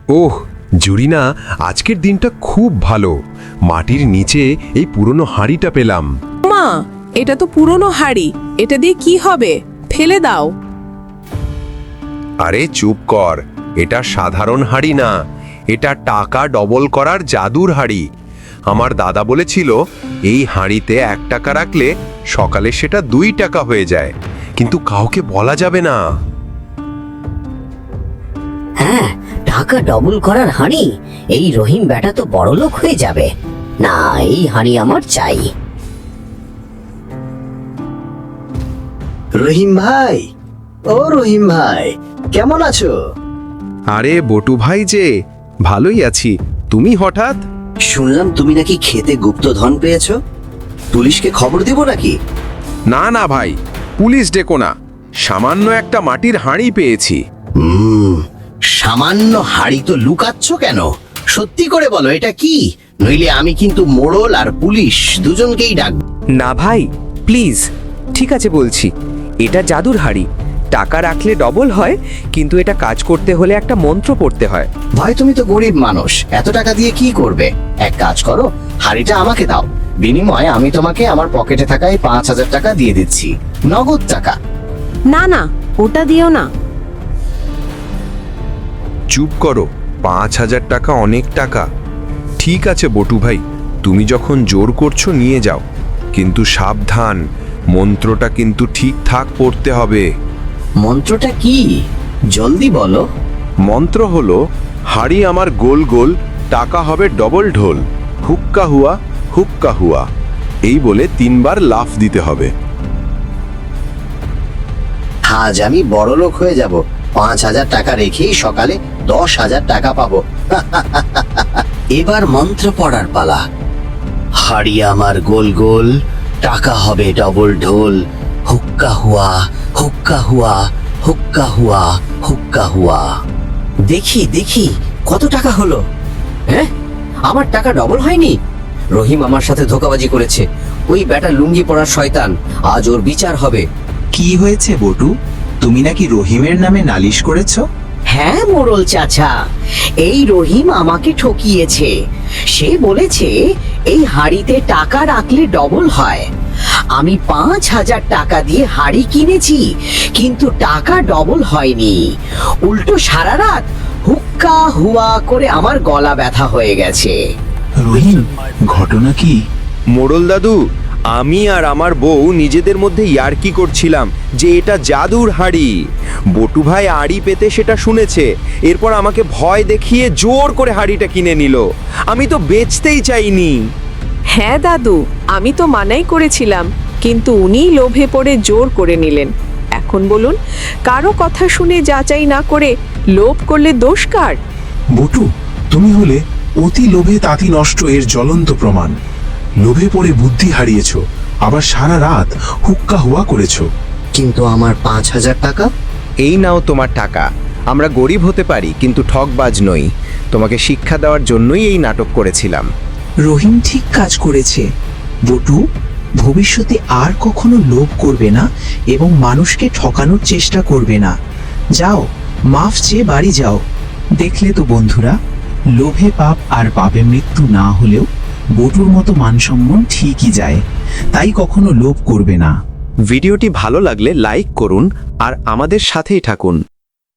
ওহ জুরিনা, আজকের দিনটা খুব ভালো। মাটির নিচে এই পুরনো হাঁড়িটা পেলাম। মা, এটা তো পুরনো হাড়ি, এটা দিয়ে কি হবে? ফেলে দাও। আরে চুপ কর, এটা সাধারণ হাঁড়ি না, এটা টাকা ডবল করার জাদুর হাঁড়ি। আমার দাদা বলেছিল এই হাঁড়িতে 1 টাকা রাখলে সকালে সেটা 2 টাকা হয়ে যায়, কিন্তু কাউকে বলা যাবে না। হ্যাঁ, টাকা ডবল করার হাঁড়ি। এই রহিম বেটা তো বড়লোক হয়ে যাবে। না, এই হাঁড়ি আমার চাই। রহিম ভাই, ও রহিম ভাই, কেমন আছো? আরে বটু ভাই যে, ভালোই আছি। তুমি হঠাৎ? শুনলাম তুমি নাকি খেতে গুপ্তধন পেয়েছো। পুলিশকে খবর দেব নাকি? না না ভাই, পুলিশ ডেকো না, সামান্য একটা মাটির হাঁড়ি পেয়েছি। সামান্য হাঁড়ি তো লুকাচ্ছ কেন? সত্যি করে বলো, এটা কি? নইলে আমি কিন্তু মোড়ল আর পুলিশ দুজনকেই ডাকবো। না ভাই, প্লিজ, ঠিক আছে বলছি, এটা জাদুর হাঁড়ি। টাকা রাখলে ডবল হয়, কিন্তু এটা কাজ করতে হলে একটা মন্ত্র পড়তে হয়। ভাই তুমি তো গরিব মানুষ, এত টাকা দিয়ে কি করবে? এক কাজ করো, হাঁড়িটা আমাকে দাও। বিনিময়ে আমি তোমাকে আমার পকেটে থাকা এই 5,000 টাকা দিয়ে দিচ্ছি, নগদ টাকা। না না, ওটা দিও না। চুপ করো, 5,000 টাকা অনেক টাকা। ঠিক আছে বটু ভাই, তুমি যখন জোর করছো নিয়ে যাও, কিন্তু সাবধান, মন্ত্রটা কিন্তু ঠিকঠাক পড়তে হবে। মন্ত্রটা কি? জলদি বলো। মন্ত্র হলো, হাড়ি আমার গোল গোল, টাকা হবে ডবল ঢোল, হুক্কা হুয়া হুক্কা হুয়া। এই বলে 3 বার লাফ দিতে হবে। আজ আমি বড় লোক হয়ে যাব। 5,000 টাকা রেখেই সকালে 10,000 টাকা পাবো। এবার মন্ত্র পড়ার পালা। হাড়ি আমার গোল গোল, টাকা হবে ডবল ঢোল, হুক্কা হুয়া হুক্কা হুয়া হুক্কা হুয়া হুক্কা হুয়া। দেখি দেখি কত টাকা হলো। হ্যাঁ, আমার টাকা ডবল হয়নি। রহিম আমার সাথে ধোঁকাবাজি করেছে। ওই বেটা লুঙ্গি পরার শয়তান, আজ ওর বিচার হবে। কি হয়েছে বটু? তুমি নাকি রহিমের নামে নালিশ করেছো? হ্যাঁ মোড়ল চাচা, এই রহিম আমাকে ঠকিয়েছে। সে বলেছে এই হাঁড়িতে টাকা রাখলে ডবল হয়। আমি 5,000 টাকা দিয়ে হাঁড়ি কিনেছি, কিন্তু টাকা ডবল হয়নি। উল্টো সারা রাত হুক্কা হুয়া করে আমার গলা ব্যথা হয়ে গেছে। রহিম, ঘটনা কি? মোড়ল দাদু, আমি আর আমার বউ নিজেদের মধ্যে ইয়ার্কি করছিলাম যে এটা জাদুর হাঁড়ি। বটু ভাই হাঁড়ি পেতে সেটা শুনেছে, এরপর আমাকে ভয় দেখিয়ে জোর করে হাঁড়িটা কিনে নিল। আমি তো বেচতেই চাইনি। হ্যাঁ দাদু, আমি তো মানাই করেছিলাম, কিন্তু উনিই লোভে পড়ে জোর করে নিলেন। এখন বলুন, কারো কথা শুনে যাচাই না করে লোভ করলে দোষ কার? বটু, তুমি হলে অতি লোভে তাঁতি নষ্ট এর জ্বলন্ত প্রমাণ। লোভে পড়ে বুদ্ধি হারিয়েছো, আবার সারা রাত হুক্কা হুয়া করেছো। কিন্তু আমার 5,000 টাকা? এই নাও তোমার টাকা। আমরা গরিব হতে পারি, কিন্তু ঠকবাজ নই। তোমাকে শিক্ষা দেওয়ার জন্যই এই নাটক করেছিলাম। রহিম ঠিক কাজ করেছে। বটু, ভবিষ্যতে আর কখনো লোভ করবে না এবং মানুষকে ঠকানোর চেষ্টা করবে না। যাও, মাফ চেয়ে বাড়ি যাও। দেখলে তো বন্ধুরা, লোভে পাপ আর পাপে মৃত্যু না হলেও বটুর মতো মানসম্মান ঠিকই যায়। তাই কখনো লোভ করবে না। ভিডিওটি ভালো লাগলে লাইক করুন আর আমাদের সাথেই থাকুন।